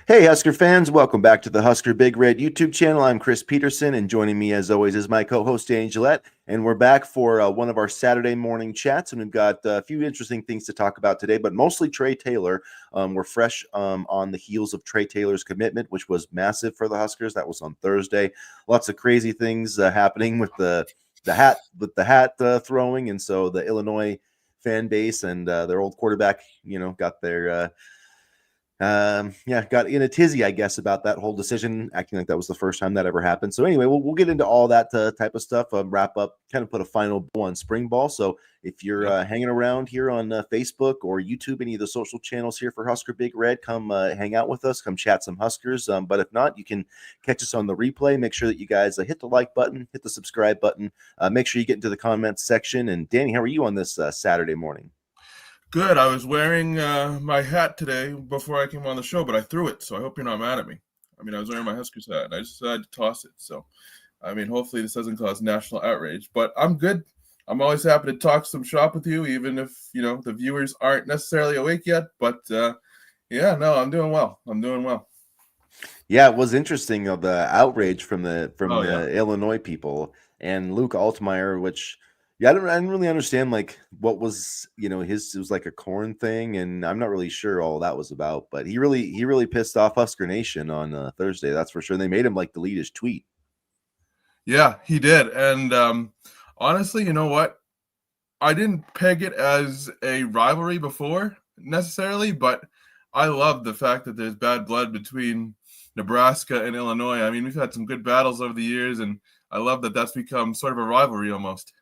Hey, Husker fans, welcome back to the Husker Big Red YouTube channel. I'm Chris Peterson, and joining me as always is my co-host Danny Gillette, and we're back for one of our Saturday morning chats, and we've got a few interesting things to talk about today, but mostly Trae Taylor. We're fresh on the heels of Trae Taylor's commitment, which was massive for the Huskers. That was on Thursday. Lots of crazy things happening with the hat throwing, and so the Illinois fan base and their old quarterback, got their got in a tizzy, I guess, about that whole decision, acting like that was the first time that ever happened. So anyway, we'll get into all that type of stuff, wrap up, kind of put a final bow on spring ball. So if you're hanging around here on Facebook or YouTube, any of the social channels here for Husker Big Red, come hang out with us, come chat some Huskers. But if not, you can catch us on the replay. Make sure that you guys hit the like button, hit the subscribe button. Make sure you get into the comments section. And Danny, how are you on this Saturday morning? Good. I was wearing my hat today before I came on the show, but I threw it, so I hope you're not mad at me. I mean, I was wearing my Huskers hat, and I just decided to toss it. So, I mean, hopefully this doesn't cause national outrage, but I'm good. I'm always happy to talk some shop with you, even if, the viewers aren't necessarily awake yet. But, I'm doing well. I'm doing well. Yeah, it was interesting the outrage from the Illinois people and Luke Altmaier, which I didn't really understand like what was it was like a corn thing, and I'm not really sure all that was about, but he really pissed off Husker Nation on Thursday, that's for sure. They made him like delete his tweet. Yeah, he did, and honestly, you know what? I didn't peg it as a rivalry before necessarily, but I love the fact that there's bad blood between Nebraska and Illinois. I mean, we've had some good battles over the years, and I love that that's become sort of a rivalry almost.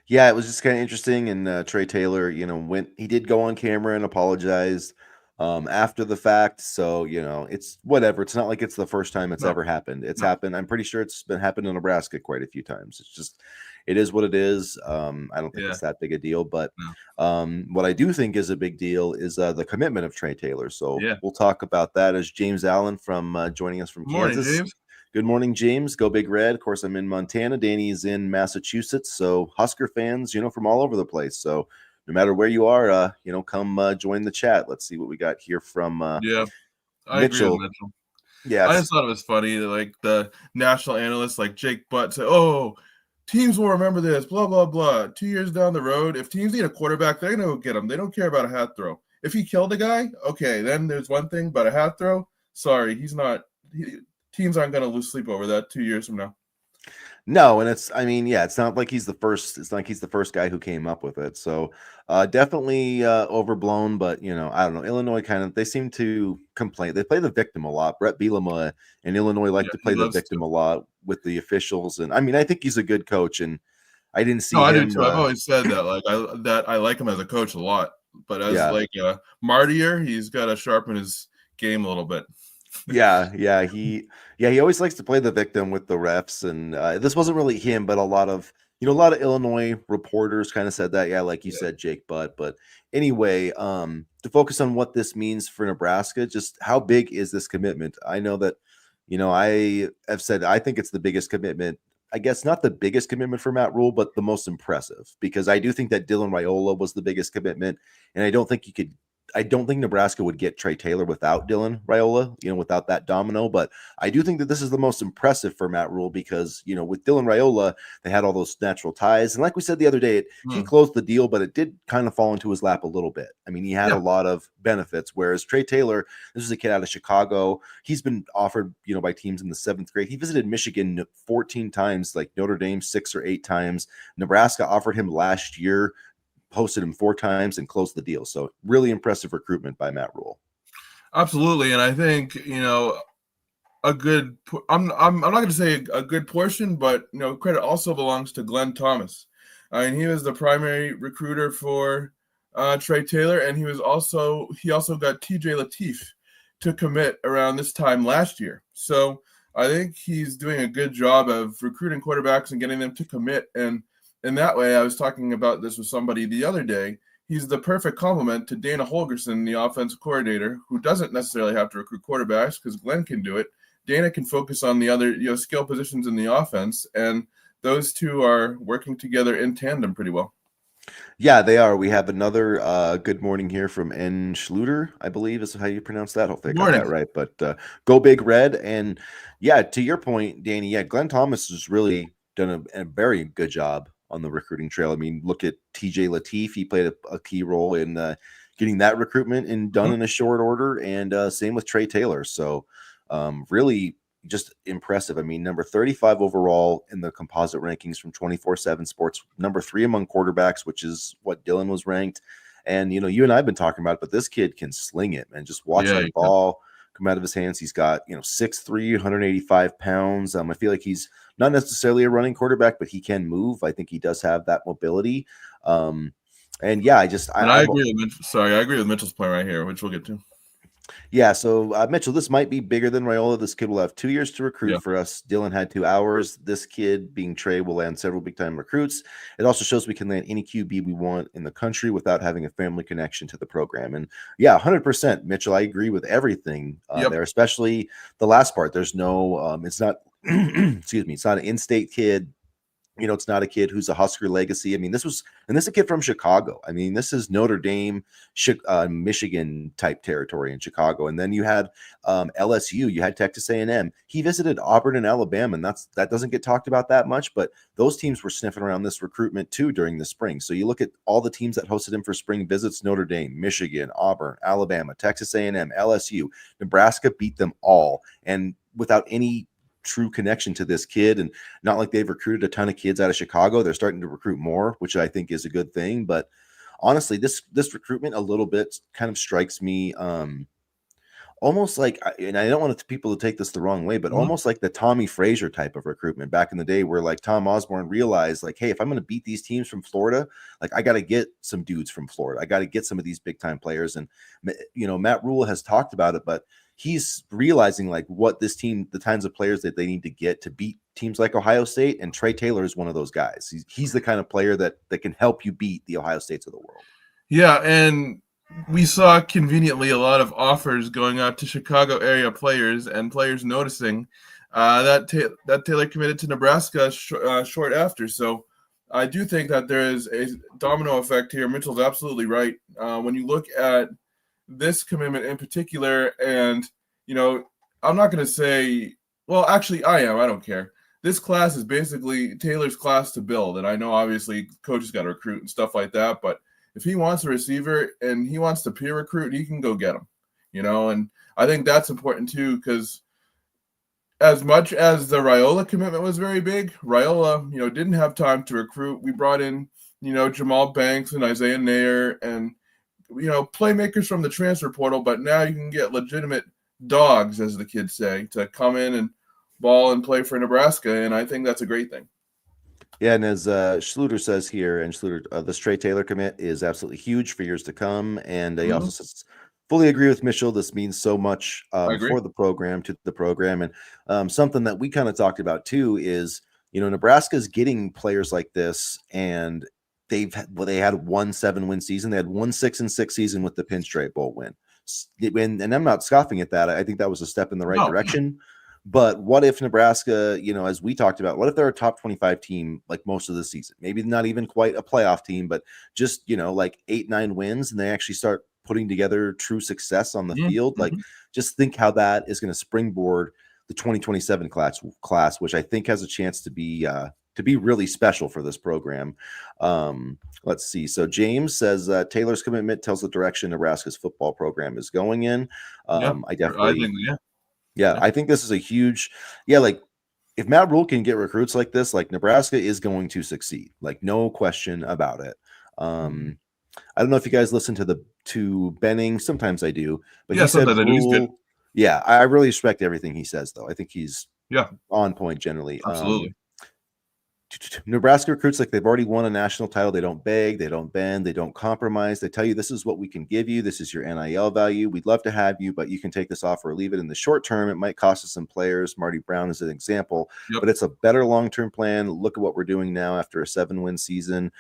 Yeah, it was just kind of interesting. And Trae Taylor, he did go on camera and apologized after the fact. So, it's whatever. It's not like it's the first time it's ever happened. It's happened. I'm pretty sure it's been happened in Nebraska quite a few times. It's just, it is what it is. I don't think it's that big a deal. But what I do think is a big deal is the commitment of Trae Taylor. So we'll talk about that as James Allen from joining us from Kansas. Morning, James. Good morning, James. Go Big Red. Of course, I'm in Montana. Danny's in Massachusetts. So Husker fans, from all over the place. So no matter where you are, come join the chat. Let's see what we got here from I Mitchell. agree with Mitchell. Yeah, I just thought it was funny that like the national analysts like Jake Butt said, "Oh, teams will remember this." Blah blah blah. 2 years down the road, if teams need a quarterback, they're gonna go get him. They don't care about a hat throw. If he killed a guy, okay, then there's one thing. But a hat throw, sorry, he's not. Teams aren't going to lose sleep over that 2 years from now. No, and it's not like he's the first. It's not like he's the first guy who came up with it. So definitely overblown. But I don't know. Illinois they seem to complain. They play the victim a lot. Brett Bielema and Illinois like to play the victim a lot with the officials. And I mean, I think he's a good coach, and I didn't see him. I do too. I've always said that. Like I like him as a coach a lot, but as like a martyr, he's got to sharpen his game a little bit. He always likes to play the victim with the refs, and this wasn't really him, but a lot of Illinois reporters kind of said that. Like you said, Jake Butt. But anyway, to focus on what this means for Nebraska, just how big is this commitment? I know that I have said I think it's the biggest commitment. I guess not the biggest commitment for Matt Rule, but the most impressive, because I do think that Dylan Raiola was the biggest commitment, and I don't think Nebraska would get Trae Taylor without Dylan Raiola, without that domino. But I do think that this is the most impressive for Matt Rule because, with Dylan Raiola, they had all those natural ties. And like we said the other day, he closed the deal, but it did kind of fall into his lap a little bit. I mean, he had a lot of benefits, whereas Trae Taylor, this is a kid out of Chicago. He's been offered, by teams in the 7th grade. He visited Michigan 14 times, like Notre Dame 6 or 8 times. Nebraska offered him last year, posted him 4 times, and closed the deal. So really impressive recruitment by Matt Rule. Absolutely, and I think a good. I'm not going to say a good portion, but credit also belongs to Glenn Thomas. I mean, he was the primary recruiter for Trae Taylor, and he also got TJ Lateef to commit around this time last year. So I think he's doing a good job of recruiting quarterbacks and getting them to commit. And in that way, I was talking about this with somebody the other day. He's the perfect complement to Dana Holgorsen, the offensive coordinator, who doesn't necessarily have to recruit quarterbacks because Glenn can do it. Dana can focus on the other skill positions in the offense, and those two are working together in tandem pretty well. Yeah, they are. We have another good morning here from N. Schluter, I believe is how you pronounce that. Hopefully Good I got that morning. right. But go Big Red. And yeah, to your point, Danny, yeah, Glenn Thomas has really done a very good job on the recruiting trail. I mean, look at TJ Lateef. He played a key role in getting that recruitment and done Mhm. in a short order. And same with Trae Taylor. So really just impressive. I mean, number 35 overall in the composite rankings from 24/7 Sports, number 3 among quarterbacks, which is what Dylan was ranked. And you and I've been talking about it, but this kid can sling it, man. Just watching Yeah, the you could. ball come out of his hands. He's got 6'3", 185 pounds. I feel like he's not necessarily a running quarterback, but he can move. I think he does have that mobility. And yeah, And I I'm agree with Mitch. Sorry, I agree with Mitchell's point right here, which we'll get to. Yeah, so Mitchell, this might be bigger than Raiola. This kid will have 2 years to recruit Yeah. for us. Dylan had 2 hours. This kid, being Trey, will land several big time recruits. It also shows we can land any QB we want in the country without having a family connection to the program. And yeah, 100%, Mitchell. I agree with everything Yep. there, especially the last part. There's no, it's not, excuse me, it's not an in-state kid. It's not a kid who's a Husker legacy. I mean, this is a kid from Chicago. I mean, this is Notre Dame, Michigan type territory in Chicago. And then you had LSU, you had Texas A&M. He visited Auburn and Alabama, and that doesn't get talked about that much. But those teams were sniffing around this recruitment too during the spring. So you look at all the teams that hosted him for spring visits: Notre Dame, Michigan, Auburn, Alabama, Texas A&M, LSU. Nebraska beat them all, and without any true connection to this kid. And not like they've recruited a ton of kids out of Chicago. They're starting to recruit more, which I think is a good thing. But honestly, this recruitment a little bit kind of strikes me almost like, and I don't want people to take this the wrong way, but Mhm. almost like the Tommy Frazier type of recruitment back in the day, where like Tom Osborne realized, like, hey, if I'm going to beat these teams from Florida, like I got to get some dudes from Florida. I got to get some of these big time players. And Matt Rule has talked about it, but he's realizing like what this team, the kinds of players that they need to get to beat teams like Ohio State. And Trae Taylor is one of those guys. He's the kind of player that can help you beat the Ohio States of the world. Yeah, and we saw conveniently a lot of offers going out to Chicago area players, and players noticing that Taylor committed to Nebraska short after. So I do think that there is a domino effect here. Mitchell's absolutely right. When you look at this commitment in particular, and I'm not going to say, well, actually, I am. I don't care. This class is basically Taylor's class to build, and I know obviously coaches got to recruit and stuff like that, but if he wants a receiver and he wants to peer recruit, he can go get him, and I think that's important too, because as much as the Raiola commitment was very big, Raiola, didn't have time to recruit. We brought in, Jamal Banks and Isaiah Nair and, playmakers from the transfer portal, but now you can get legitimate dogs, as the kids say, to come in and ball and play for Nebraska, and I think that's a great thing. Yeah, and as Schluter says here, and Schluter, this Trey Taylor commit is absolutely huge for years to come. And he also Mhm. says, fully agree with Mitchell. This means so much I agree. for the program, to the program. And something that we kind of talked about too is, Nebraska's getting players like this, and they had 1 7-win season. They had 1 6-6 season with the Pinstripe Bowl win. And I'm not scoffing at that. I think that was a step in the right No. direction. But what if Nebraska, as we talked about, what if they're a top 25 team like most of the season? Maybe not even quite a playoff team, but just, like 8-9 wins, and they actually start putting together true success on the field. Like, Mhm. just think how that is going to springboard the 2027 class, which I think has a chance to be really special for this program. Let's see. So James says Taylor's commitment tells the direction Nebraska's football program is going in. Yeah, I I definitely think, yeah. yeah, Yeah. I think this is a huge, yeah, like if Matt Rule can get recruits like this, like Nebraska is going to succeed, like no question about it. Mhm. Um, I don't know if you guys listen to Benning. Sometimes I do, but Yeah, he said sometimes I do. He's good. Rule. Yeah, I really respect everything he says, though. I think he's Yeah, on point generally. absolutely. Nebraska recruits like they've already won a national title. They don't beg, they don't bend, they don't compromise. They tell you this is what we can give you. This is your NIL value. We'd love to have you, but you can take this offer or leave it. In the short term, it might cost us some players. Marty Brown is an example, Yep. but it's a better long-term plan. Look at what we're doing now after a 7-win season.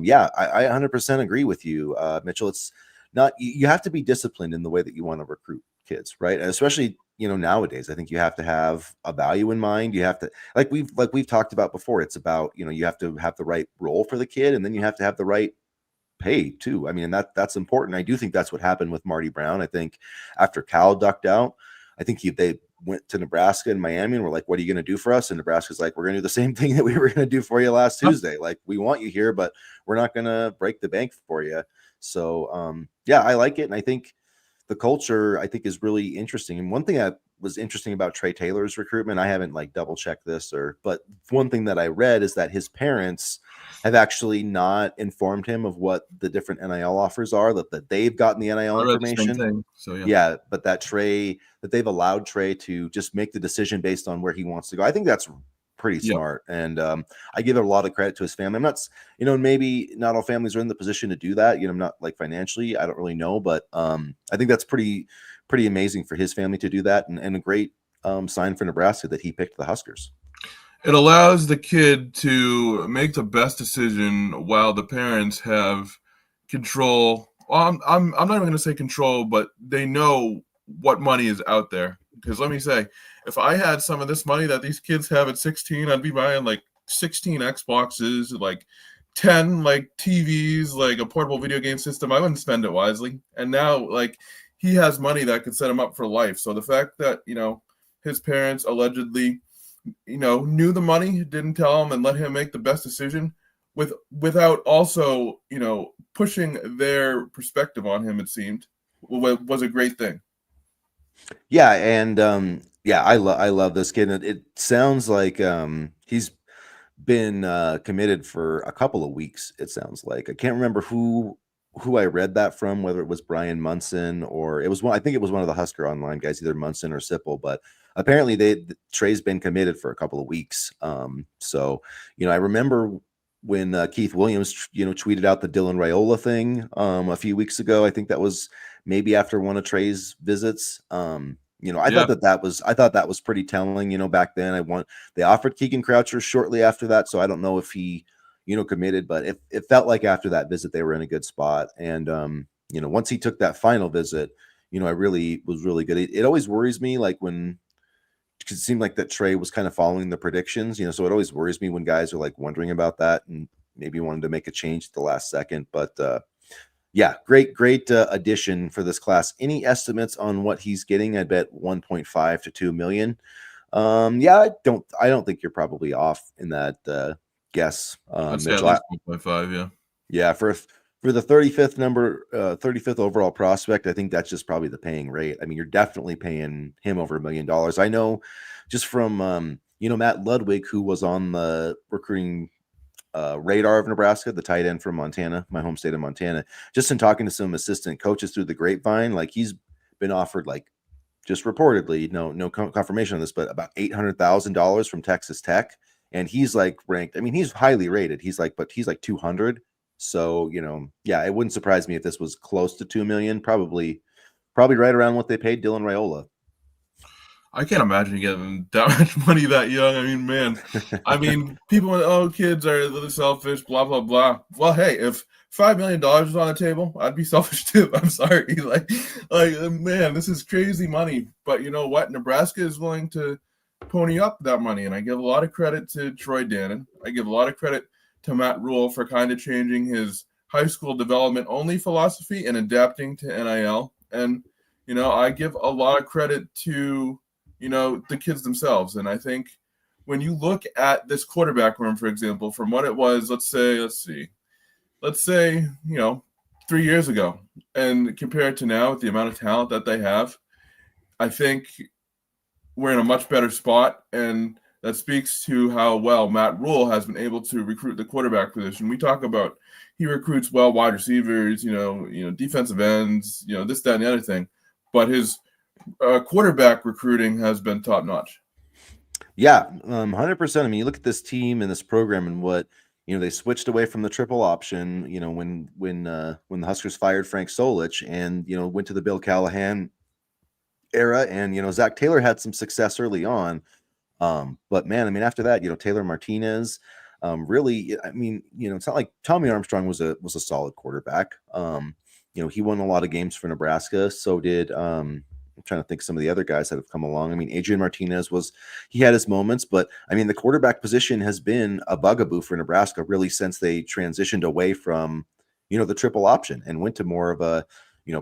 Yeah, I 100% agree with you, Mitchell. It's not, you have to be disciplined in the way that you want to recruit kids, right? And especially, nowadays, I think you have to have a value in mind. You have to, like we've talked about before, it's about, you have to have the right role for the kid, and then you have to have the right pay too. I mean, and that's important. I do think that's what happened with Marty Brown. I think after Cal ducked out, I think they went to Nebraska and Miami and were like, what are you going to do for us? And Nebraska's like, we're going to do the same thing that we were going to do for you last Tuesday. Like, we want you here, but we're not going to break the bank for you. So, yeah, I like it. And I think the culture, I think, is really interesting. And one thing that was interesting about Trae Taylor's recruitment, I haven't like double checked this, but one thing that I read is that his parents have actually not informed him of what the different NIL offers are, that they've gotten the NIL I read the same information. thing, so Yeah, but that they've allowed Trae to just make the decision based on where he wants to go. I think that's pretty smart. And I give a lot of credit to his family. I'm not, maybe not all families are in the position to do that. I'm not like financially, I don't really know, but I think that's pretty amazing for his family to do that, and a great sign for Nebraska that he picked the Huskers. It allows the kid to make the best decision while the parents have control. Well, I'm not even going to say control, but they know what money is out there. Because let me say, if I had some of this money that these kids have at 16, I'd be buying like 16 Xboxes, like 10 like TVs, like a portable video game system. I wouldn't spend it wisely. And now, like, he has money that could set him up for life. So the fact that, his parents allegedly, knew the money, didn't tell him, and let him make the best decision without also, pushing their perspective on him, it seemed, was a great thing. Yeah, and I love this kid. It sounds like he's been committed for a couple of weeks. It sounds like. I can't remember who I read that from, whether it was Brian Munson or it was one. I think it was one of the Husker Online guys, either Munson or Sipple. But apparently, Trae's been committed for a couple of weeks. So I remember when Keith Williams, tweeted out the Dylan Raiola thing I few weeks ago. I think that was maybe after one of Trae's visits. I thought that was pretty telling. Back then, they offered Keegan Croucher shortly after that, so I don't know if he, committed, but it felt like after that visit they were in a good spot. And once he took that final visit, I really was really good. It always worries me, like when it seemed like that Trae was kind of following the predictions, so it always worries me when guys are like wondering about that and maybe wanted to make a change at the last second. But yeah, great addition for this class. Any estimates on what he's getting? I bet 1.5 to 2 million. Yeah, I don't think you're probably off in that guess. I'd say at least 1.5. Yeah. Yeah, for the 35th overall prospect, I think that's just probably the paying rate. I mean, you're definitely paying him over $1 million. I know just from Matt Ludwig, who was on the recruiting radar of Nebraska, the tight end from Montana, my home state of Montana, just in talking to some assistant coaches through the grapevine, like he's been offered, like, just reportedly, no confirmation on this, but about $800,000 from Texas Tech. And he's like ranked, I mean, he's highly rated. He's like 200. So, yeah, it wouldn't surprise me if this was close to 2 million, probably right around what they paid Dylan Raiola. I can't imagine getting that much money that young. I mean, man, people, kids are selfish, blah, blah, blah. Well, hey, if $5 million was on the table, I'd be selfish too. I'm sorry. Like, man, this is crazy money. But you know what? Nebraska is willing to pony up that money. And I give a lot of credit to Troy Dannon. I give a lot of credit to Matt Rule for kind of changing his high school development only philosophy and adapting to NIL. And, I give a lot of credit to the kids themselves. And I think when you look at this quarterback room, for example, from what it was, let's say, 3 years ago, and compare it to now with the amount of talent that they have, I think we're in a much better spot. And that speaks to how well Matt Rule has been able to recruit the quarterback position. We talk about he recruits well wide receivers, defensive ends, this, that, and the other thing. But his quarterback recruiting has been top notch. Yeah, 100%. I mean, you look at this team and this program and what they switched away from the triple option. When the Huskers fired Frank Solich and went to the Bill Callahan era, and Zach Taylor had some success early on. But man, I mean, after that, Taylor Martinez, really, I mean, it's not like Tommy Armstrong was a solid quarterback. He won a lot of games for Nebraska. So did I'm trying to think of some of the other guys that have come along. I mean, Adrian Martinez he had his moments, but I mean, the quarterback position has been a bugaboo for Nebraska really since they transitioned away from, the triple option and went to more of a,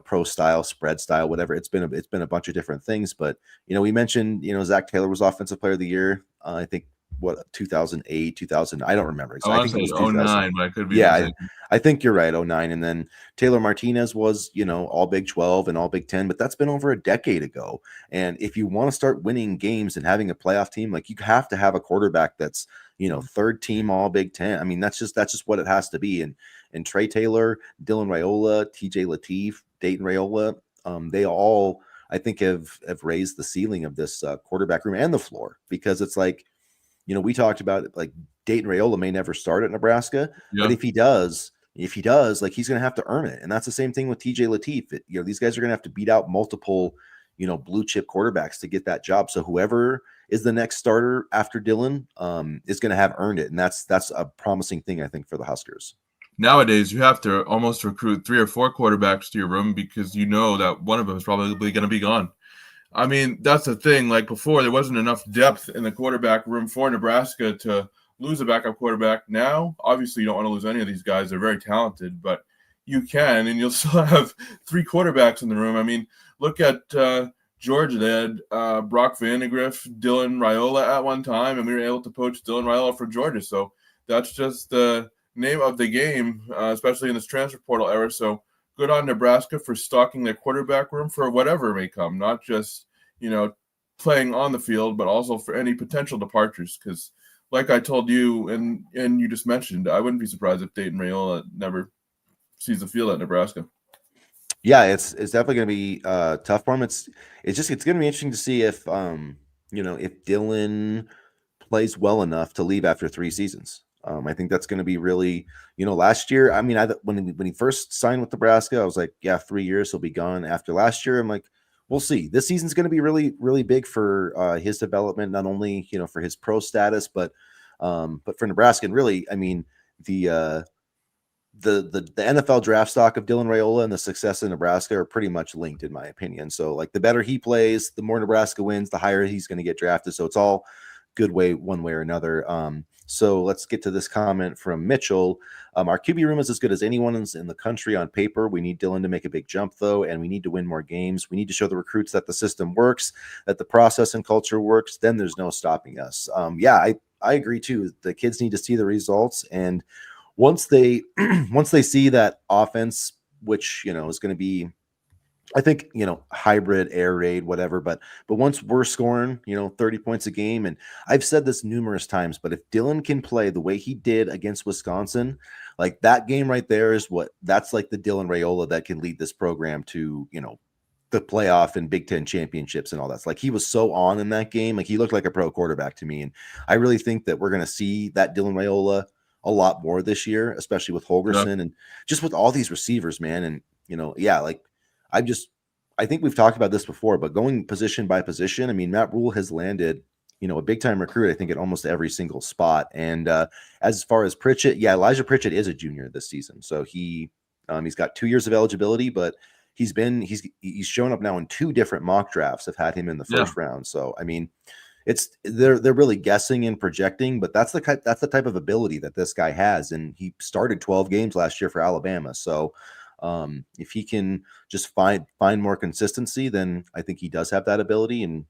pro style, spread style, whatever. It's been a bunch of different things, but we mentioned, Zach Taylor was offensive player of the year. I think what 2008, 2000. I don't remember I exactly. I want think to it say was 2000. 09, but I could be Yeah, mistaken. I think you're right. 09, and then Taylor Martinez was, all Big 12 and all Big 10, but that's been over a decade ago. And if you want to start winning games and having a playoff team, like you have to have a quarterback that's, third team all Big 10. I mean, that's just what it has to be. And Trae Taylor, Dylan Raiola, TJ Lateef, Dayton Raiola, they all, I think, have raised the ceiling of this quarterback room and the floor, because it's like, we talked about it, like Dayton Raiola may never start at Nebraska, but Yeah. if he does, like he's going to have to earn it. And that's the same thing with TJ Lateef. These guys are going to have to beat out multiple, blue chip quarterbacks to get that job. So whoever is the next starter after Dylan is going to have earned it. And that's a promising thing, I think, for the Huskers. Nowadays, you have to almost recruit 3 or 4 quarterbacks to your room because you know that one of them is probably going to be gone. I mean, that's the thing. Like before, there wasn't enough depth in the quarterback room for Nebraska to lose a backup quarterback. Now, obviously, you don't want to lose any of these guys. They're very talented, but you can, and you'll still have 3 quarterbacks in the room. I mean, look at Georgia. They had Brock Vandegrift, Dylan Raiola at one time, and we were able to poach Dylan Raiola for Georgia. So that's just the name of the game, especially in this transfer portal era. So good on Nebraska for stocking their quarterback room for whatever may come, not just, playing on the field, but also for any potential departures. Because like I told you, and you just mentioned, I wouldn't be surprised if Dayton Raiola never sees the field at Nebraska. Yeah, it's definitely going to be tough for him. It's going to be interesting to see if if Dylan plays well enough to leave after 3 seasons. I think that's going to be really, last year. I mean, when he first signed with Nebraska, I was like, yeah, 3 years he'll be gone. After last year, I'm like, we'll see. This season's going to be really, really big for his development, not only for his pro status, but for Nebraska. And really, I mean, the the NFL draft stock of Dylan Raiola and the success in Nebraska are pretty much linked, in my opinion. So, like, the better he plays, the more Nebraska wins, the higher he's going to get drafted. So it's all good one way or another. So let's get to this comment from Mitchell. Our QB room is as good as anyone's in the country on paper. We need Dylan to make a big jump, though, and we need to win more games. We need to show the recruits that the system works, that the process and culture works. Then there's no stopping us. I agree too. The kids need to see the results, and once they see that offense, which is going to be, I think, hybrid, air raid, whatever. But once we're scoring, 30 points a game, and I've said this numerous times, but if Dylan can play the way he did against Wisconsin, like that game right there that's like the Dylan Raiola that can lead this program to, the playoff and Big Ten championships and all that. It's like he was so on in that game. Like he looked like a pro quarterback to me. And I really think that we're going to see that Dylan Raiola a lot more this year, especially with Holgerson and just with all these receivers, man. And, like I think we've talked about this before, but going position by position, I mean, Matt Rule has landed, a big time recruit, I think, at almost every single spot. And as far as Pritchett, yeah, Elijah Pritchett is a junior this season. So he's got 2 years of eligibility, but he's shown up now in 2 different mock drafts. Have had him in the first round. So, I mean, they're really guessing and projecting, but that's the type of ability that this guy has. And he started 12 games last year for Alabama. So if he can just find more consistency, then I think he does have that ability. And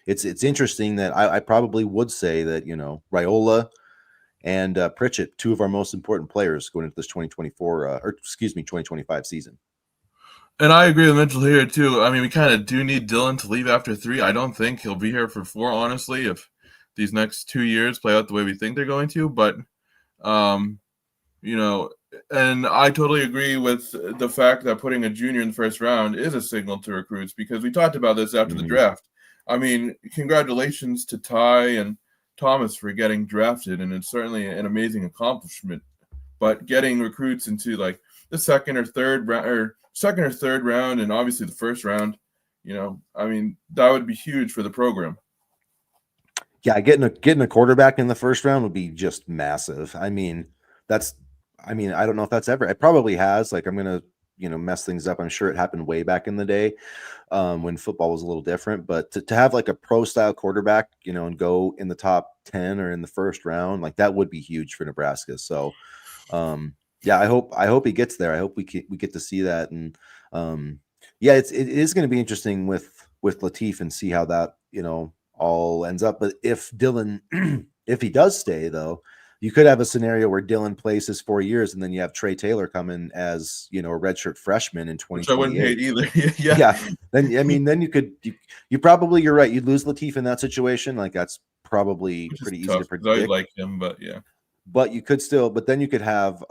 it's interesting that I probably would say that, Raiola and Pritchett, 2 of our most important players going into this 2025 season. And I agree with Mitchell here too. I mean, we kind of do need Dylan to leave after 3. I don't think he'll be here for 4, honestly, if these next 2 years play out the way we think they're going to. But, and I totally agree with the fact that putting a junior in the first round is a signal to recruits, because we talked about this after the draft. I mean, congratulations to Ty and Thomas for getting drafted, and it's certainly an amazing accomplishment. But getting recruits into like the second or third round, and obviously the first round, I mean, that would be huge for the program. Yeah, getting a quarterback in the first round would be just massive. I mean, I don't know if that's ever. It probably has. Like, I'm gonna mess things up. I'm sure it happened way back in the day when football was a little different. But to have like a pro style quarterback, and go in the top 10 or in the first round, like that would be huge for Nebraska. So Yeah, I hope he gets there. I hope we get to see that. And yeah, it is going to be interesting with Latif and see how that all ends up. But if Dylan if he does stay though, you could have a scenario where Dylan plays his 4 years and then you have Trae Taylor come in as a redshirt freshman in Which I wouldn't hate 2028. either. Yeah. Yeah, then I mean then you probably, you're right, you'd lose Latif in that situation. Like that's probably Which is pretty easy to tough because I predict. like him, but yeah. But then you could have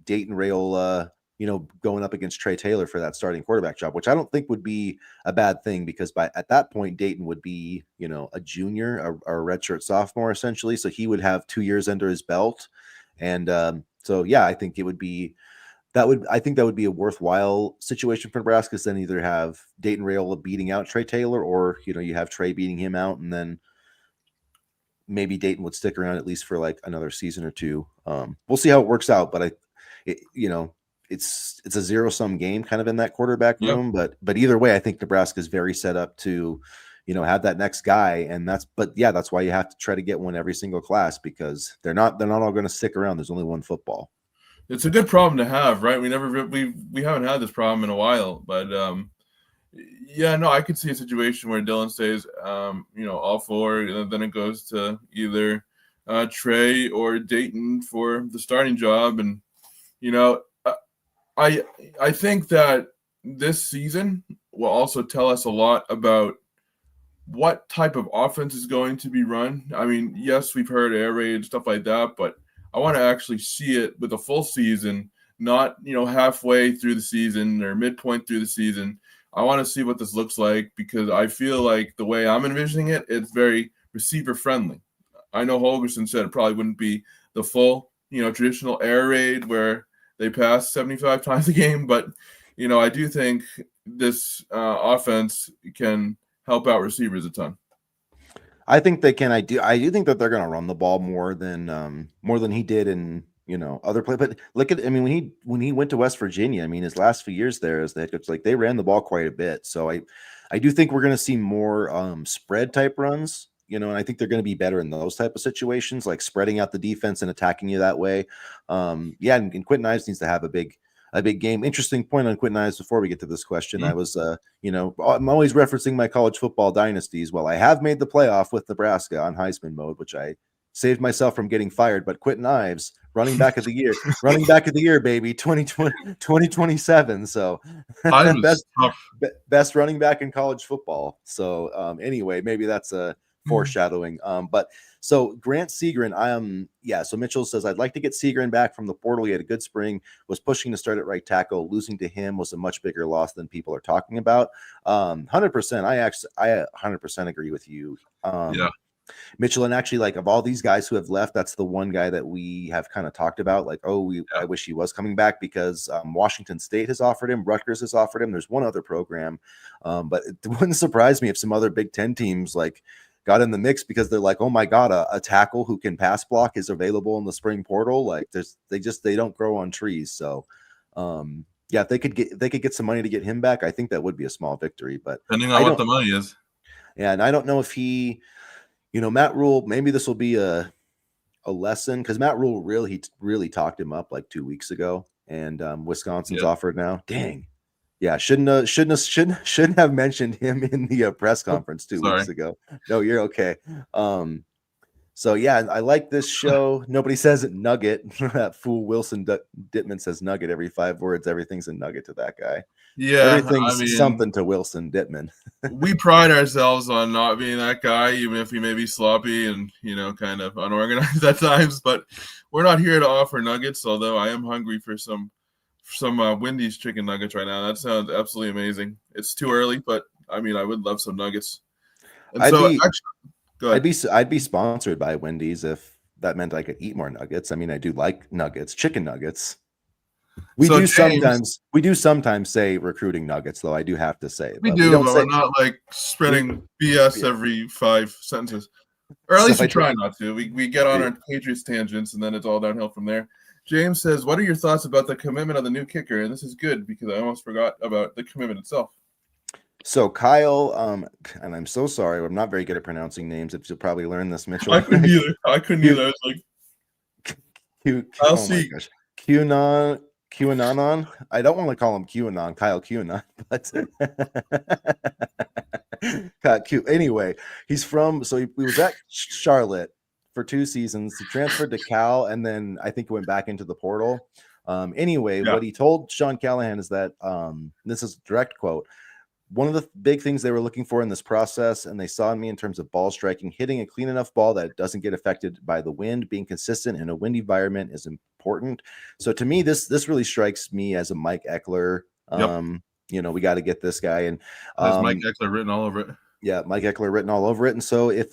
Dayton Rayola, going up against Trae Taylor for that starting quarterback job, which I don't think would be a bad thing because at that point Dayton would be, a junior, a redshirt sophomore essentially, so he would have 2 years under his belt, and so yeah, I think that would be a worthwhile situation for Nebraska. Because then either have Dayton Rayola beating out Trae Taylor, or you have Trae beating him out, and then maybe Dayton would stick around at least for like another season or two. We'll see how it works out, but it's a zero-sum game kind of in that quarterback Yeah. room. But either way, I think Nebraska is very set up to, have that next guy, and that's why you have to try to get one every single class, because they're not all going to stick around. There's only one football. It's a good problem to have, right? We haven't had this problem in a while, but yeah, no, I could see a situation where Dylan stays, all four, and then it goes to either Trae or Dayton for the starting job. And I think that this season will also tell us a lot about what type of offense is going to be run. I mean, yes, we've heard air raid, stuff like that, but I want to actually see it with a full season, not halfway through the season or midpoint through the season. I want to see what this looks like, because I feel like the way I'm envisioning it, it's very receiver friendly. I know Holgerson said it probably wouldn't be the full, traditional air raid where they pass 75 times a game, but I do think this offense can help out receivers a ton. I think they can. I do think that they're going to run the ball more than he did in other play. But look at, I mean, when he went to West Virginia, I mean, his last few years there as the head coach, like they ran the ball quite a bit. So I do think we're going to see more spread type runs. And I think they're going to be better in those type of situations, like spreading out the defense and attacking you that way. Yeah, and Quentin Ives needs to have a big game. Interesting point on Quentin Ives before we get to this question. I was, I'm always referencing my college football dynasties. Well, I have made the playoff with Nebraska on Heisman mode, which I saved myself from getting fired. But Quentin Ives, running back of the year, baby, 2027. So best running back in college football. So anyway, maybe that's a foreshadowing. But so Grant Seagren, so Mitchell says, I'd like to get Seagren back from the portal. He had a good spring, was pushing to start at right tackle. Losing to him was a much bigger loss than people are talking about. 100%. I 100% agree with you. Yeah. Mitchell, and actually, like, of all these guys who have left, that's the one guy that we have kind of talked about. Like, I wish he was coming back, because Washington State has offered him, Rutgers has offered him. There's one other program, but it wouldn't surprise me if some other Big Ten teams like got in the mix, because they're like, oh my God, a tackle who can pass block is available in the spring portal. Like, they don't grow on trees. So, yeah, if they could get some money to get him back, I think that would be a small victory. But depending on what the money is. Yeah, and I don't know if he. Matt Rule, maybe this will be a lesson, because Matt Rule really talked him up like 2 weeks ago, and Wisconsin's offered now. Dang, yeah, shouldn't have mentioned him in the press conference 2 weeks ago. No, you're okay. So yeah, I like this show. Nobody says it nugget. That fool Wilson Dittman says nugget every 5 words. Everything's a nugget to that guy. Yeah, everything's something to Wilson Dittman. We pride ourselves on not being that guy, even if we may be sloppy and kind of unorganized at times. But we're not here to offer nuggets. Although I am hungry for some Wendy's chicken nuggets right now. That sounds absolutely amazing. It's too early, but I mean, I would love some nuggets. And I'd be sponsored by Wendy's if that meant I could eat more nuggets. I mean, I do like nuggets, chicken nuggets. We do sometimes say recruiting nuggets, though. I do have to say we do, but we're not like spreading BS every 5 sentences, or at least we try not to. We get on our Patriots tangents, and then it's all downhill from there. James says, "What are your thoughts about the commitment of the new kicker?" And this is good, because I almost forgot about the commitment itself. So Kyle, and I'm so sorry, I'm not very good at pronouncing names. If you'll probably learn this, Mitchell. I couldn't either. I was like, I'll see. QAnon. I don't want to call him QAnon, Kyle QAnon, but anyway, he's from. So he was at Charlotte for 2 seasons. He transferred to Cal, and then I think he went back into the portal. Anyway, Yeah. what he told Sean Callahan is that this is a direct quote. One of the big things they were looking for in this process, and they saw in me in terms of ball striking, hitting a clean enough ball that doesn't get affected by the wind, being consistent in a windy environment is important. So to me, this really strikes me as a Mike Eckler. Yep. We got to get this guy, and Has Mike Eckler written all over it. yeah, Mike Eckler written all over it. And so if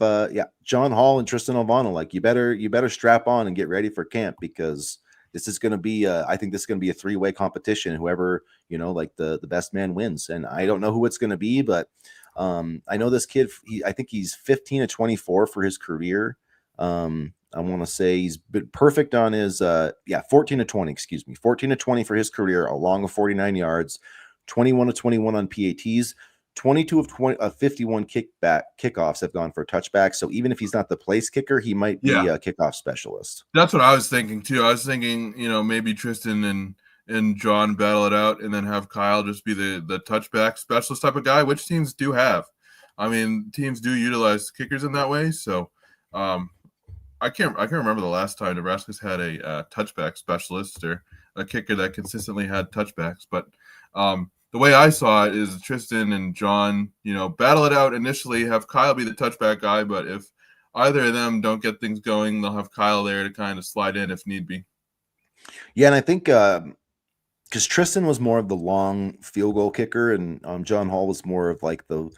John Hall and Tristan Alvano, like you better strap on and get ready for camp, because this is going to be I think this is going to be a 3-way competition. Whoever, like the best man wins. And I don't know who it's going to be, but I know this kid, I think he's 15 to 24 for his career. I want to say he's been perfect on his 14 to 20, 14 to 20 for his career, along of 49 yards, 21 to 21 on PATs. 22 of 51 kickoffs have gone for touchbacks. So even if he's not the place kicker, he might be a kickoff specialist. That's what I was thinking too. I was thinking, maybe Tristan and John battle it out, and then have Kyle just be the touchback specialist type of guy, which teams do have. I mean, teams do utilize kickers in that way. So I can't remember the last time Nebraska's had a touchback specialist or a kicker that consistently had touchbacks, but the way I saw it is Tristan and John, battle it out initially, have Kyle be the touchback guy, but if either of them don't get things going, they'll have Kyle there to kind of slide in if need be. Yeah, and I think because Tristan was more of the long field goal kicker, and John Hall was more of like the,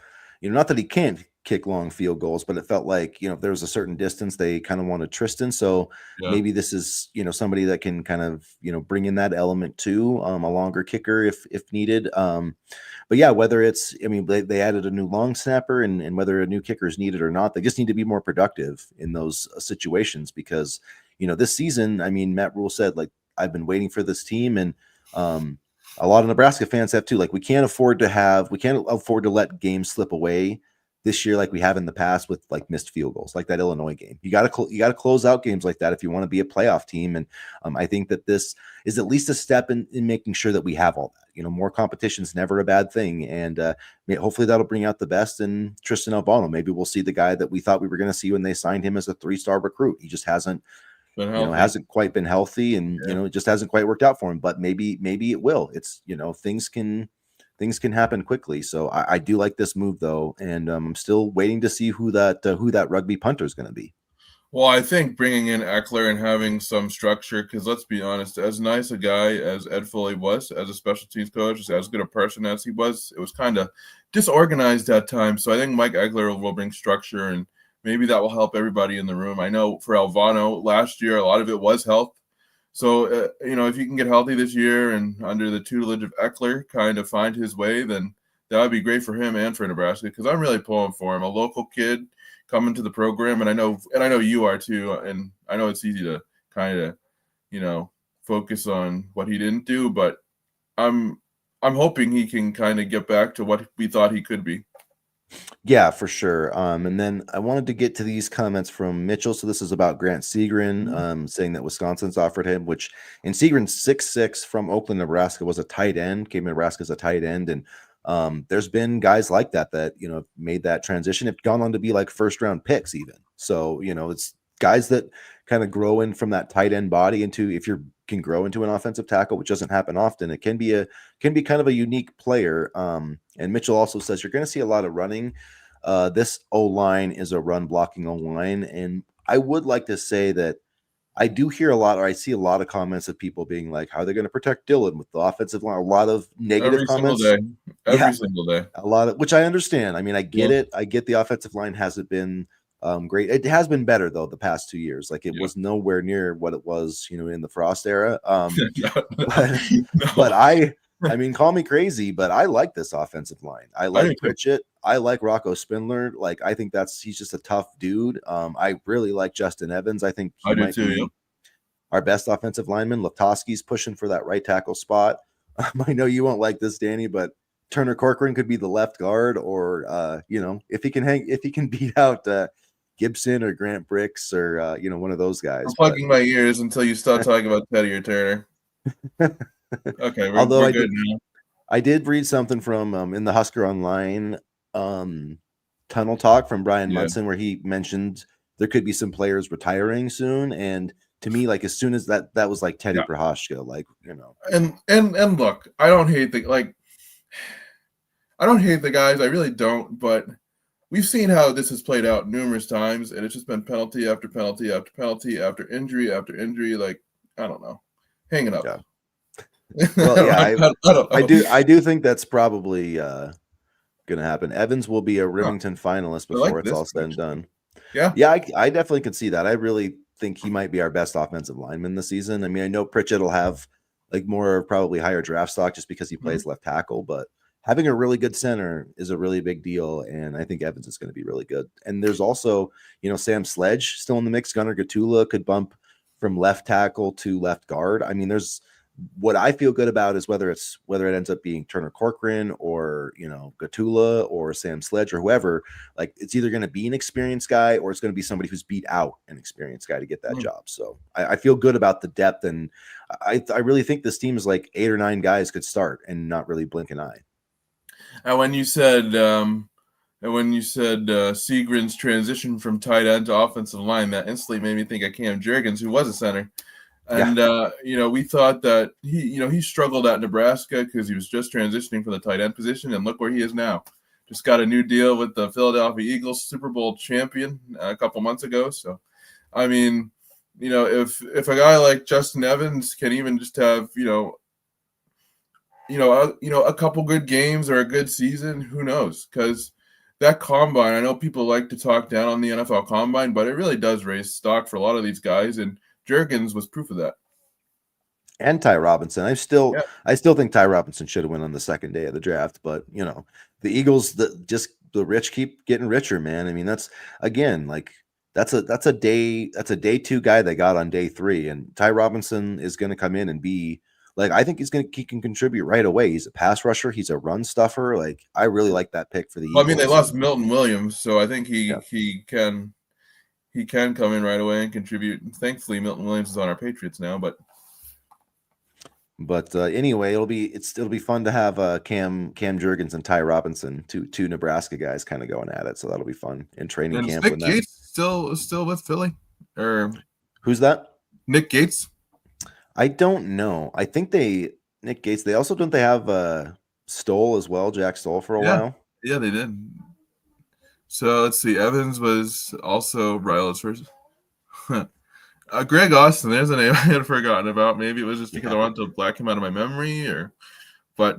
not that he can't kick long field goals, but it felt like, if there was a certain distance, they kind of wanted Tristan. So maybe this is, somebody that can kind of, bring in that element too, a longer kicker if needed. But yeah, whether it's, they added a new long snapper, and whether a new kicker is needed or not, they just need to be more productive in those situations, because, this season, Matt Rule said, like, I've been waiting for this team, and a lot of Nebraska fans have too. Like, we can't afford to let games slip away this year like we have in the past with like missed field goals, like that Illinois game. You got to close out games like that if you want to be a playoff team. And I think that this is at least a step in making sure that we have all that. More competition is never a bad thing, and hopefully that'll bring out the best in Tristan Alvano. Maybe we'll see the guy that we thought we were going to see when they signed him as a 3-star recruit. He just hasn't hasn't quite been healthy, and it just hasn't quite worked out for him. But maybe it will. It's things can happen quickly. So I do like this move though, and I'm still waiting to see who that rugby punter is going to be. Well, I think bringing in Eckler and having some structure, because let's be honest, as nice a guy as Ed Foley was as a special teams coach, as good a person as he was, it was kind of disorganized at times. So I think Mike Eckler will bring structure, and maybe that will help everybody in the room. I know for Alvano last year, a lot of it was health. So, if you can get healthy this year and under the tutelage of Eckler kind of find his way, then that would be great for him and for Nebraska, because I'm really pulling for him. A local kid coming to the program, and I know you are too, and I know it's easy to kind of, focus on what he didn't do, but I'm hoping he can kind of get back to what we thought he could be. Yeah, for sure. And then I wanted to get to these comments from Mitchell. So this is about Grant Segrin, saying that Wisconsin's offered him, which in Segrin's 6'6" from Oakland, Nebraska, was a tight end, came to Nebraska as a tight end. And there's been guys like that made that transition, have gone on to be like first round picks even. So, it's guys that kind of grow in from that tight end body into, if you can grow into an offensive tackle, which doesn't happen often, it can be kind of a unique player. And Mitchell also says you're going to see a lot of running. This O-line is a run blocking O-line. And I would like to say that I do hear a lot, or I see a lot of comments of people being like, how are they going to protect Dylan with the offensive line? A lot of negative comments. Every single day. A lot of, which I understand. I get it. I get the offensive line hasn't been great. It has been better though the past 2 years. Like it was nowhere near what it was, in the Frost era. But call me crazy, but I like this offensive line. I like Pritchett. I like Rocco Spindler. Like, I think he's just a tough dude. I really like Justin Evans. I think he might be our best offensive lineman. Latowski's pushing for that right tackle spot. I know you won't like this, Danny, but Turner Corcoran could be the left guard, or if he can beat out Gibson or Grant Bricks or one of those guys. I'm plugging my ears until you start talking about Teddy or Turner. Okay, Although we're good now. I did read something from in the Husker Online tunnel talk from Brian Yeah, Munson where he mentioned there could be some players retiring soon, and to me, like as soon as that was like Teddy yeah. Prohashka, like And look, I don't hate the guys. I really don't, but we've seen how this has played out numerous times, and it's just been penalty after penalty after penalty after injury. Like, I don't know, hang it up. yeah. Well, yeah, I don't know. I do think that's probably gonna happen. Evans will be a Huh, Remington finalist I like before it's this all said and actually. done. Yeah. Yeah, I definitely could see that. I really think he might be our best offensive lineman this season. I mean, I know Pritchett will have like more probably higher draft stock just because he Mhm. plays left tackle, but having a really good center is a really big deal, and I think Evans is going to be really good. And there's also, Sam Sledge still in the mix. Gunnar Gatula could bump from left tackle to left guard. I mean, there's what I feel good about is whether it ends up being Turner Corcoran or Gatula or Sam Sledge or whoever, like it's either going to be an experienced guy or it's going to be somebody who's beat out an experienced guy to get that Mm. job. So I feel good about the depth, and I really think this team is like 8 or 9 guys could start and not really blink an eye. And when you said Segren's transition from tight end to offensive line, that instantly made me think of Cam Jurgens, who was a center. Yeah. And we thought that he struggled at Nebraska because he was just transitioning from the tight end position, and look where he is now. Just got a new deal with the Philadelphia Eagles, Super Bowl champion a couple months ago. So, I mean, if a guy like Justin Evans can even just have a couple good games or a good season, who knows? Because that combine, I know people like to talk down on the NFL combine, but it really does raise stock for a lot of these guys, and Jurgens was proof of that. And Ty Robinson. Yeah. I still think Ty Robinson should have went on the second day of the draft, but the Eagles, the rich keep getting richer, man. I mean, that's again like that's a day 2 guy they got on day 3, and Ty Robinson is going to come in and be like, I think he can contribute right away. He's a pass rusher, he's a run stuffer. Like I really like that pick for the Well, I mean, they Eagles. lost And Milton Williams, so I think yeah. he can come in right away and contribute. Thankfully, Milton Williams is on our Patriots now, but But anyway, it'll be fun to have Cam Jurgens and Ty Robinson, two Nebraska guys, kind of going at it. So that'll be fun in training and is camp Nick when that. Gates still with Philly or Who's that? Nick Gates? I don't know. I think Nick Gates. They also don't they have Stoll as well, Jack Stoll for a Yeah, while. yeah, they did. So let's see. Evans was also Rylan's first. Greg Austin, there's a name I had forgotten about. Maybe it was just because I Yeah. wanted to black him out of my memory, but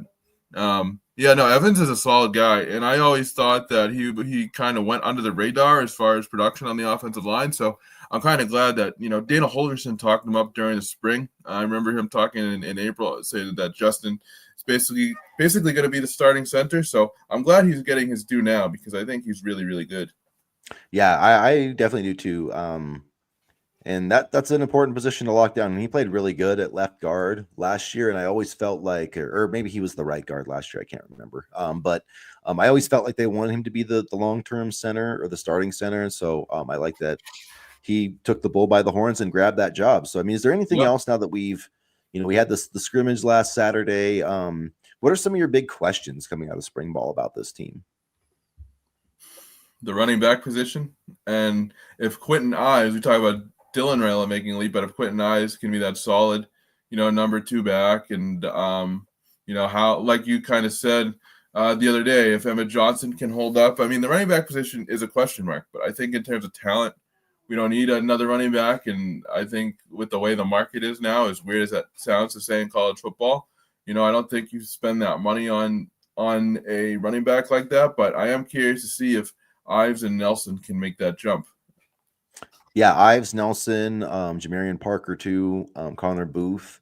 yeah, no, Evans is a solid guy, and I always thought that he kind of went under the radar as far as production on the offensive line. So I'm kind of glad that Dana Holgerson talked him up during the spring. I remember him talking in April, saying that Justin is basically going to be the starting center. So I'm glad he's getting his due now because I think he's really really good. Yeah, I definitely do too. And that's an important position to lock down. And he played really good at left guard last year. And I always felt like, or maybe he was the right guard last year. I can't remember. But I always felt like they wanted him to be the long-term center or the starting center. And so I like that he took the bull by the horns and grabbed that job. So, I mean, is there anything Yep. else now that we had the scrimmage last Saturday? What are some of your big questions coming out of spring ball about this team? The running back position, and if Quentin Ives, we talk about Dylan Raila making a leap, but if Quentin Ives can be that solid, number 2 back, and how, like you kind of said the other day, if Emmett Johnson can hold up. I mean, the running back position is a question mark, but I think in terms of talent, we don't need another running back. And I think with the way the market is now, as weird as that sounds to say in college football, I don't think you spend that money on a running back like that. But I am curious to see if Ives and Nelson can make that jump. Yeah, Ives, Nelson, Jamarian Parker too, Connor Booth.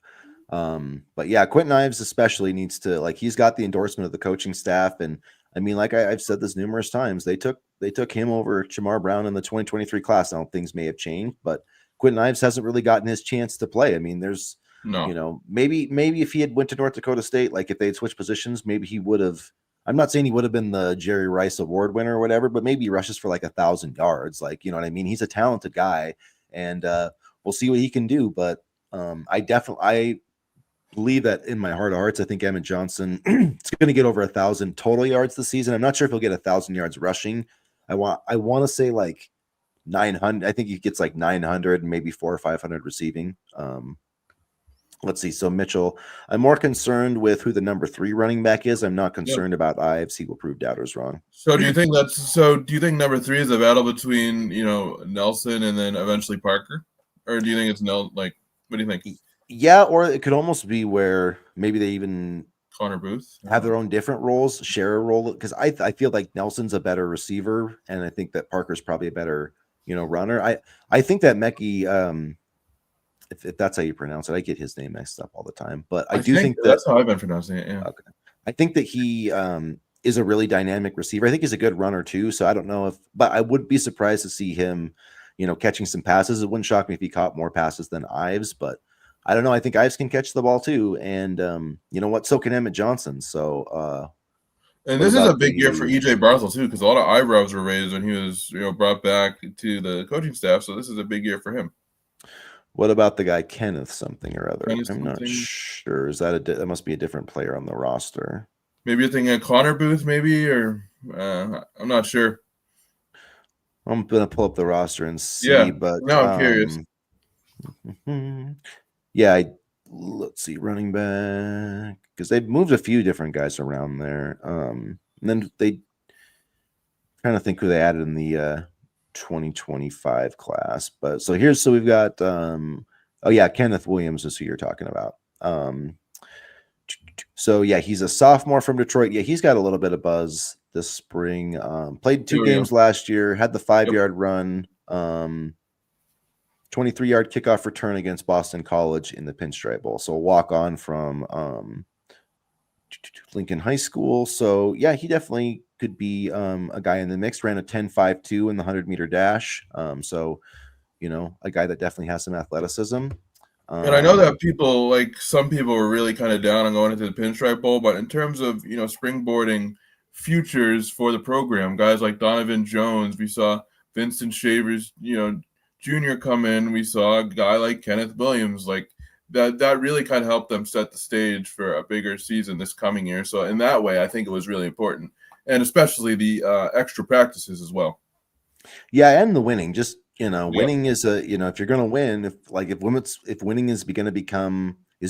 But yeah, Quentin Ives especially needs to, like, he's got the endorsement of the coaching staff. And I mean, like I've said this numerous times, they took him over Jamar Brown in the 2023 class. Now things may have changed, but Quentin Ives hasn't really gotten his chance to play. I mean, there's No. maybe if he had went to North Dakota State, like if they had switched positions, maybe he would have. I'm not saying he would have been the Jerry Rice Award winner or whatever, but maybe he rushes for like 1,000 yards. Like, you know what I mean? He's a talented guy, and we'll see what he can do. But I believe that in my heart of hearts, I think Emmett Johnson is going to get over 1,000 total yards this season. I'm not sure if he'll get 1,000 yards rushing. I want to say like 900. I think he gets like 900 and maybe 400 or 500 receiving. Let's see. So Mitchell, I'm more concerned with who the number 3 running back is. I'm not concerned about Ives. He will prove doubters wrong. So do you think number 3 is a battle between, Nelson and then eventually Parker? Or do you think it's what do you think? Yeah, or it could almost be where maybe they even Connor Booth have their own different roles, share a role, because I feel like Nelson's a better receiver, and I think that Parker's probably a better runner. I think that Mekhi, if that's how you pronounce it, I get his name mixed up all the time, but I do think that that's how I've been pronouncing it. Yeah. Okay. I think that he is a really dynamic receiver. I think he's a good runner too. So I don't know but I would be surprised to see him, catching some passes. It wouldn't shock me if he caught more passes than Ives, but I don't know. I think Ives can catch the ball too, and you know what? So can Emmett Johnson. So, and this is a big year for EJ Barthel too, because a lot of eyebrows were raised when he was, brought back to the coaching staff. So this is a big year for him. What about the guy Kenneth something or other? I'm not sure. Is that that must be a different player on the roster? Maybe you're thinking of Connor Booth, maybe, or I'm not sure. I'm gonna pull up the roster and see, but now I'm curious. Yeah, let's see, running back, because they've moved a few different guys around there. And then they trying to think who they added in the 2025 class. But so we've got Kenneth Williams is who you're talking about. So yeah, he's a sophomore from Detroit. Yeah, he's got a little bit of buzz this spring. Played 2 games last year, had the 5-yard run. 23-yard kickoff return against Boston College in the Pinstripe Bowl. So a walk on from Lincoln High School. So yeah, he definitely could be a guy in the mix. Ran a 10.52 in the 100-meter dash. So a guy that definitely has some athleticism. And I know that some people were really kind of down on going into the Pinstripe Bowl, but in terms of springboarding futures for the program, guys like Donovan Jones, we saw Vincent Shavers, Jr. come in. We saw a guy like Kenneth Williams, like that really kind of helped them set the stage for a bigger season this coming year. So in that way, I think it was really important, and especially the extra practices as well. Yeah, and the winning. Just winning is if you're going to win, if winning is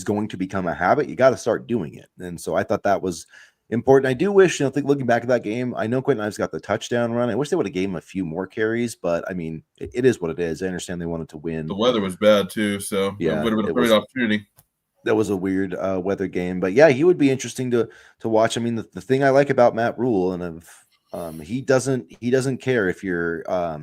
going to become a habit, you got to start doing it. And so I thought that was important. I do wish, looking back at that game, I know Quentin Ives got the touchdown run. I wish they would have gave him a few more carries, but I mean, it is what it is. I understand they wanted to win. The weather was bad too, so it would have been a great opportunity. That was a weird weather game, but yeah, he would be interesting to watch. I mean, the thing I like about Matt Rule, and he doesn't care if you're a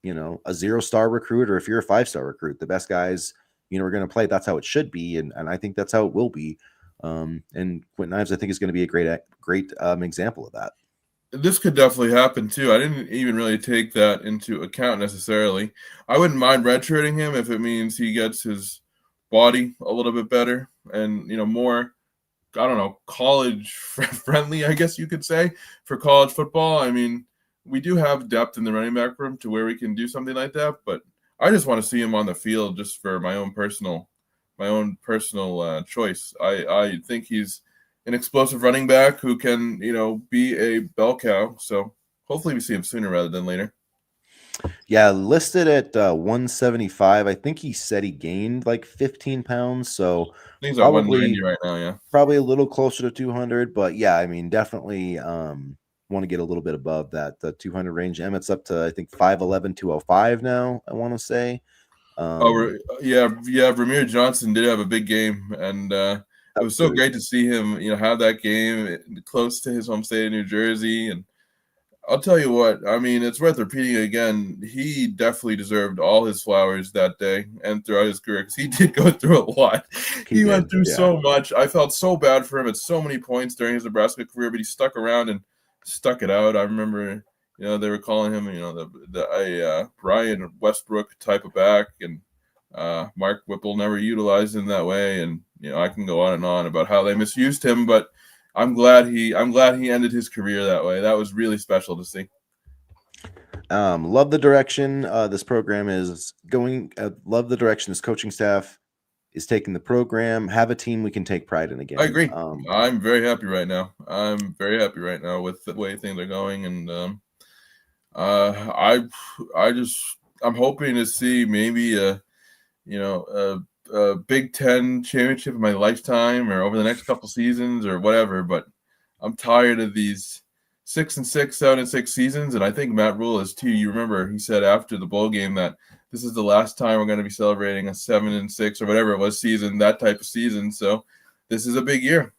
0-star recruit or if you're a 5-star recruit. The best guys are going to play. That's how it should be, and I think that's how it will be. And Quentin Ives, I think, is going to be a great example of that. This could definitely happen too. I didn't even really take that into account necessarily. I wouldn't mind redshirting him if it means he gets his body a little bit better and more, I don't know, college friendly, I guess you could say, for college football. I mean, we do have depth in the running back room to where we can do something like that, but I just want to see him on the field just for my own personal choice. I think he's an explosive running back who can, be a bell cow. So hopefully we see him sooner rather than later. Yeah, listed at 175. I think he said he gained like 15 pounds. So he's at 190 right now, yeah. Probably a little closer to 200. But yeah, I mean, definitely want to get a little bit above that, the 200 range. Emmett's up to, I think, 5'11", 205 now, I want to say. Ramir Johnson did have a big game, and it was so great to see him, have that game close to his home state of New Jersey. And I'll tell you what, I mean, it's worth repeating again. He definitely deserved all his flowers that day and throughout his career, because he did go through a lot. He went through so much. I felt so bad for him at so many points during his Nebraska career, but he stuck around and stuck it out. I remember, they were calling him, the Brian Westbrook type of back, and Mark Whipple never utilized him that way. And I can go on and on about how they misused him, but I'm glad he ended his career that way. That was really special to see. Love the direction this program is going. Love the direction this coaching staff is taking the program, have a team we can take pride in again. I agree. I'm very happy right now. I'm very happy right now with the way things are going, and I'm hoping to see maybe a Big Ten championship in my lifetime or over the next couple seasons or whatever. But I'm tired of these 6-6, 7-6 seasons, and I think Matt Rule is too. You remember he said after the bowl game that this is the last time we're going to be celebrating a 7-6 or whatever it was season, that type of season. So this is a big year.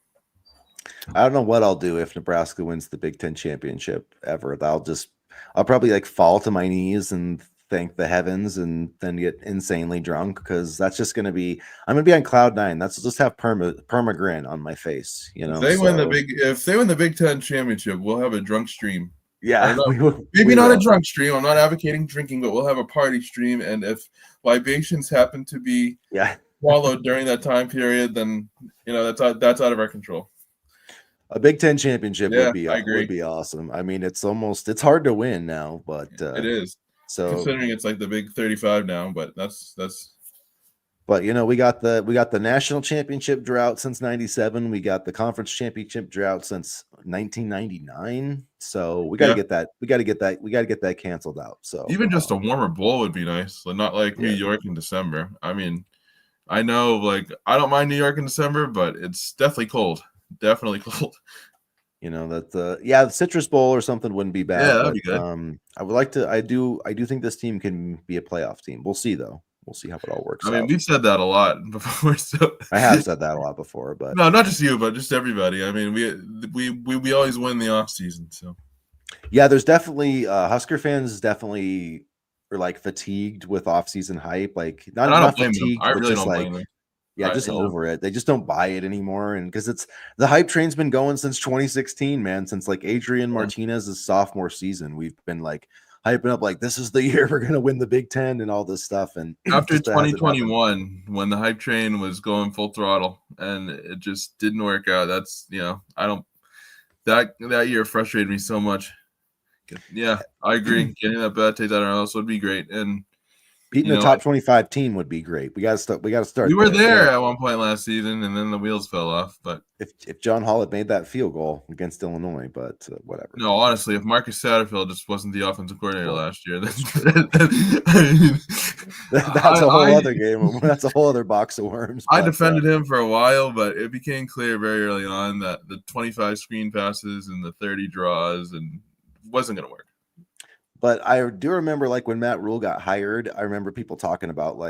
I don't know what I'll do if Nebraska wins the Big Ten championship ever. I'll probably like fall to my knees and thank the heavens and then get insanely drunk because I'm gonna be on cloud nine. That's just have perma grin on my face, you know. If they win the Big Ten championship, we'll have a drunk stream. Yeah, maybe not a drunk stream. I'm not advocating drinking, but we'll have a party stream. And if libations happen to be swallowed during that time period, then that's out of our control. A Big Ten championship would be awesome. I mean, it's hard to win now, but it is. So considering it's like the Big 35 now, but that's. But we got the national championship drought since '97. We got the conference championship drought since 1999. So we got to get that. We got to get that canceled out. So even just a warmer bowl would be nice, not like New York in December. I mean, I know I don't mind New York in December, but it's definitely cold. Definitely cold. The Citrus Bowl or something wouldn't be bad. Yeah, that'd be good. I would like to. I do think this team can be a playoff team. We'll see though. We'll see how it all works. I mean, we've said that a lot before. So I have said that a lot before, but no, not just you, but just everybody. I mean, we always win the off season. So yeah, there's definitely Husker fans definitely are fatigued with off season hype. Not fatigued, I really just don't blame them. Yeah, just over it. They just don't buy it anymore. And because the hype train's been going since 2016, man, since Adrian Martinez's sophomore season. We've been hyping up this is the year we're gonna win the Big Ten and all this stuff. And after 2021, when the hype train was going full throttle and it just didn't work out, that's that year frustrated me so much. Yeah, I agree. Getting that bad taste out of our house would be great. And beating the top 25 team would be great. We got to start. We were there at one point last season, and then the wheels fell off. But if John Hall had made that field goal against Illinois, but whatever. No, honestly, if Marcus Satterfield just wasn't the offensive coordinator last year, that's a whole other game. That's a whole other box of worms. I defended him for a while, but it became clear very early on that the 25 screen passes and the 30 draws and wasn't going to work. But I do remember when Matt Rule got hired, I remember people talking about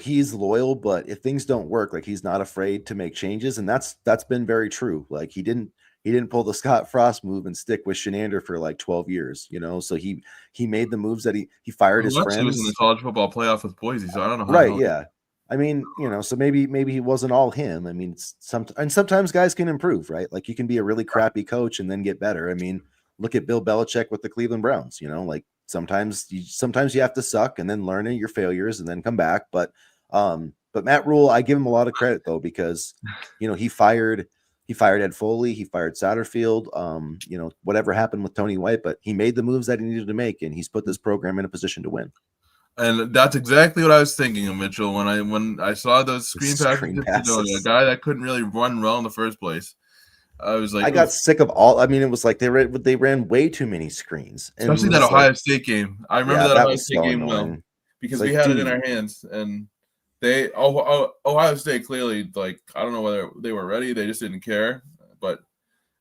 he's loyal, but if things don't work, he's not afraid to make changes. And that's been very true. He didn't pull the Scott Frost move and stick with Shenander for 12 years, so he made the moves that he fired his friends. He was in the college football playoff with Boise, so I don't know how. Right. Yeah. I mean, so maybe he wasn't all him. I mean, sometimes guys can improve, right? You can be a really crappy coach and then get better. I mean, look at Bill Belichick with the Cleveland Browns, sometimes you have to suck and then learn your failures and then come back. But Matt Rule, I give him a lot of credit though, because, he fired Ed Foley, he fired Satterfield, whatever happened with Tony White, but he made the moves that he needed to make, and he's put this program in a position to win. And that's exactly what I was thinking of, Mitchell, when I saw those screen passes. A guy that couldn't really run well in the first place. I was I got sick of all. I mean, it was they ran way too many screens, especially that Ohio State game. I remember that Ohio State game well because we had it in our hands, and Ohio State clearly I don't know whether they were ready, they just didn't care. But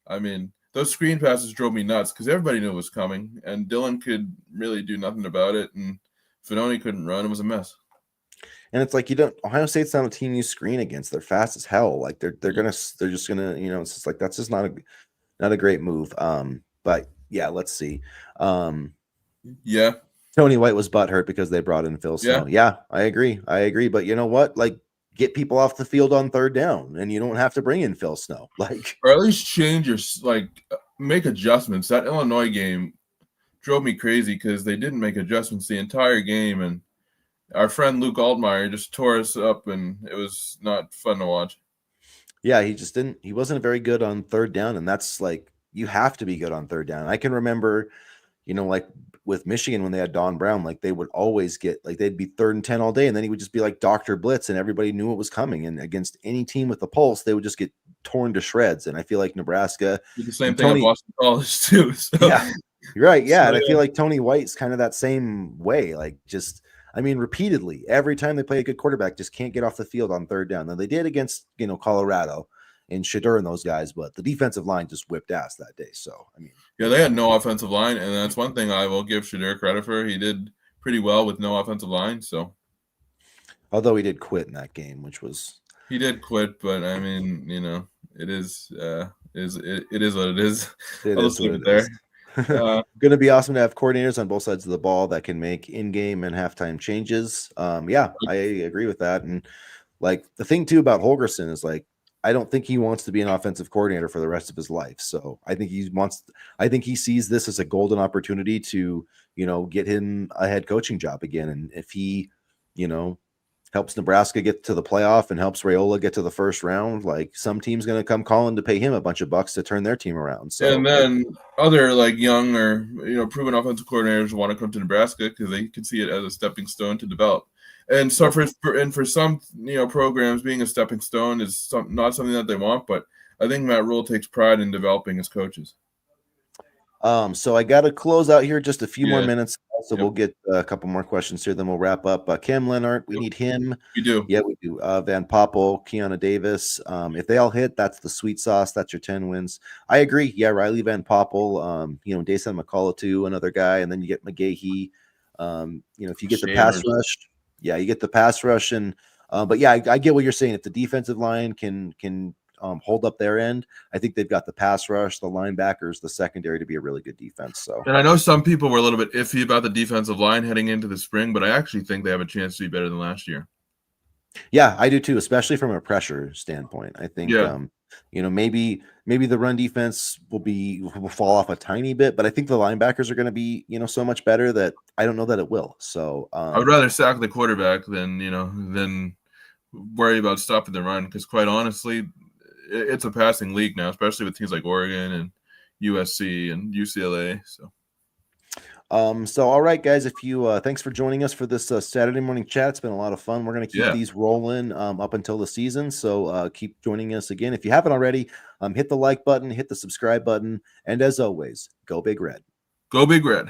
I mean, those screen passes drove me nuts because everybody knew it was coming, and Dillon could really do nothing about it, and Fedoni couldn't run. It was a mess. And it's Ohio State's not a team you screen against. They're fast as hell. they're just gonna, it's just that's just not a great move. But yeah, let's see. Yeah. Tony White was butthurt because they brought in Phil Snow. Yeah, I agree. But you know what? Get people off the field on third down, and you don't have to bring in Phil Snow. Or at least change your make adjustments. That Illinois game drove me crazy because they didn't make adjustments the entire game, and our friend Luke Altmaier just tore us up, and it was not fun to watch. Yeah, he wasn't very good on third down, and that's you have to be good on third down. I can remember, like with Michigan when they had Don Brown, like they would always get like they'd be 3rd and 10 all day, and then he would just be like Dr. Blitz, and everybody knew it was coming. And against any team with the pulse, they would just get torn to shreds. And I feel like Nebraska Did the same and thing at Tony, Boston College too. So. yeah, you're right, yeah. So, And I yeah. feel like Tony White's kind of that same way, like just. I mean, repeatedly, every time they play a good quarterback, just can't get off the field on 3rd down. Now they did against Colorado and Shadur and those guys, but the defensive line just whipped ass that day. So I mean, yeah, they had no offensive line, and that's one thing I will give Shadur credit for. He did pretty well with no offensive line. So, although he did quit in that game, which was he did quit, but I mean, it is what it is. it I'll is just what leave it it there. is. Going to be awesome to have coordinators on both sides of the ball that can make in-game and halftime changes. Yeah, I agree with that. And like the thing too about Holgerson is like I don't think he wants to be an offensive coordinator for the rest of his life. So I think he sees this as a golden opportunity to get him a head coaching job again. And if he helps Nebraska get to the playoff and helps Raiola get to the first round, like some team's going to come calling to pay him a bunch of bucks to turn their team around. So and then other like young or proven offensive coordinators want to come to Nebraska because they can see it as a stepping stone to develop. And so for some programs, being a stepping stone is not something that they want, but I think Matt Rule takes pride in developing his coaches. So I got to close out here just a few more Yeah. minutes. So we'll get a couple more questions here, then we'll wrap up. Cam Leonard, we need him. We do. Yeah, we do. Van Poppel, Keanu Davis. If they all hit, that's the sweet sauce. That's your 10 wins. I agree. Yeah, Riley Van Poppel, Dason McCullough too, another guy, and then you get McGahee. If you get the pass rush, yeah, you get the pass rush, and but yeah, I get what you're saying. If the defensive line can hold up their end, I think they've got the pass rush, the linebackers, the secondary to be a really good defense. So, and I know some people were a little bit iffy about the defensive line heading into the spring, but I actually think they have a chance to be better than last year. Yeah, I do too, especially from a pressure standpoint. I think, maybe the run defense will fall off a tiny bit, but I think the linebackers are going to be, so much better that I don't know that it will. So I would rather sack the quarterback than worry about stopping the run, because quite honestly, it's a passing league now, especially with teams like Oregon and USC and UCLA. So all right, guys, if you thanks for joining us for this Saturday morning chat. It's been a lot of fun. We're going to keep these rolling up until the season. So keep joining us again. If you haven't already, hit the like button, hit the subscribe button, and as always, go Big Red. Go Big Red.